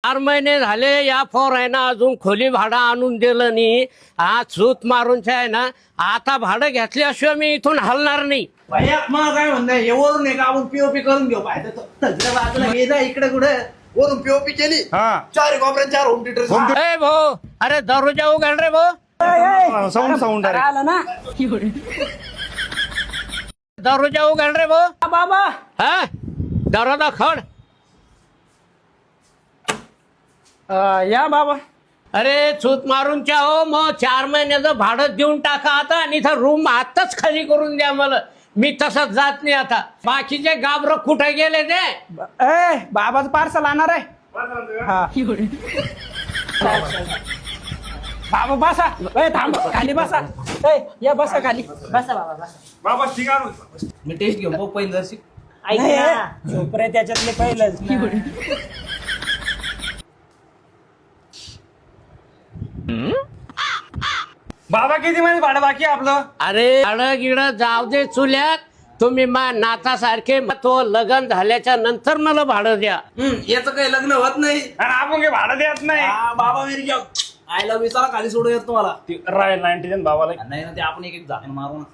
4 महिने झाले या फोर आहे ना अजून खोली भाडं आणून दिलं नाही. हा सूत मारूनच आहे ना आता भाडं घेतल्याशिवाय मी इथून हलणार नाही. भैया मग काय म्हणणं हे वरून आहे का आपण पीओपी करून घेऊ पाहिजे बाजूला घे जा इकडे कुठे वरून पीओपी केली. हा. 4 कोपऱ्यात 4 होम थिएटर. ए भाऊ अरे दररोजा उघड रे भाऊ. साऊंड आलं ना दररोजा उघड रे भाऊ. बाबा हा दरोजा खड. या बाबा. अरे सूत मारूनच्या हो मग 4 महिन्याचं भाडं देऊन टाका आता आणि इथं रूम आताच खाली करून द्या मला. मी तसंच जात नाही आता. बाकीचे गाबरं कुठे गेले ते. बाबाचं पार्सल आणणार आहे. हा. बाबा बसा. थांब खाली बसा. या बसा खाली बसा बाबा बसा. बाबा शिकार मी टेस्ट घेऊ पहिलं ऐक ना झोपरे त्याच्यातले पहिलंच ना. बाबा किती महिने भाडं बाकी आहे आपलं? अरे भाडं गिडं जाऊ दे चुल्यात. तुम्ही मा नातासारखे तो लग्न झाल्याच्या नंतर मला भाडं द्या. याचं काही लग्न होत नाही. आणि आपण काही भाडं देत नाही. बाबा मेरी घ्या आय लव्ह यू चला खाली सोडू येत तुम्हाला. राय 90 बाबाला नाही ना ते आपण एक झाकण मारू ना.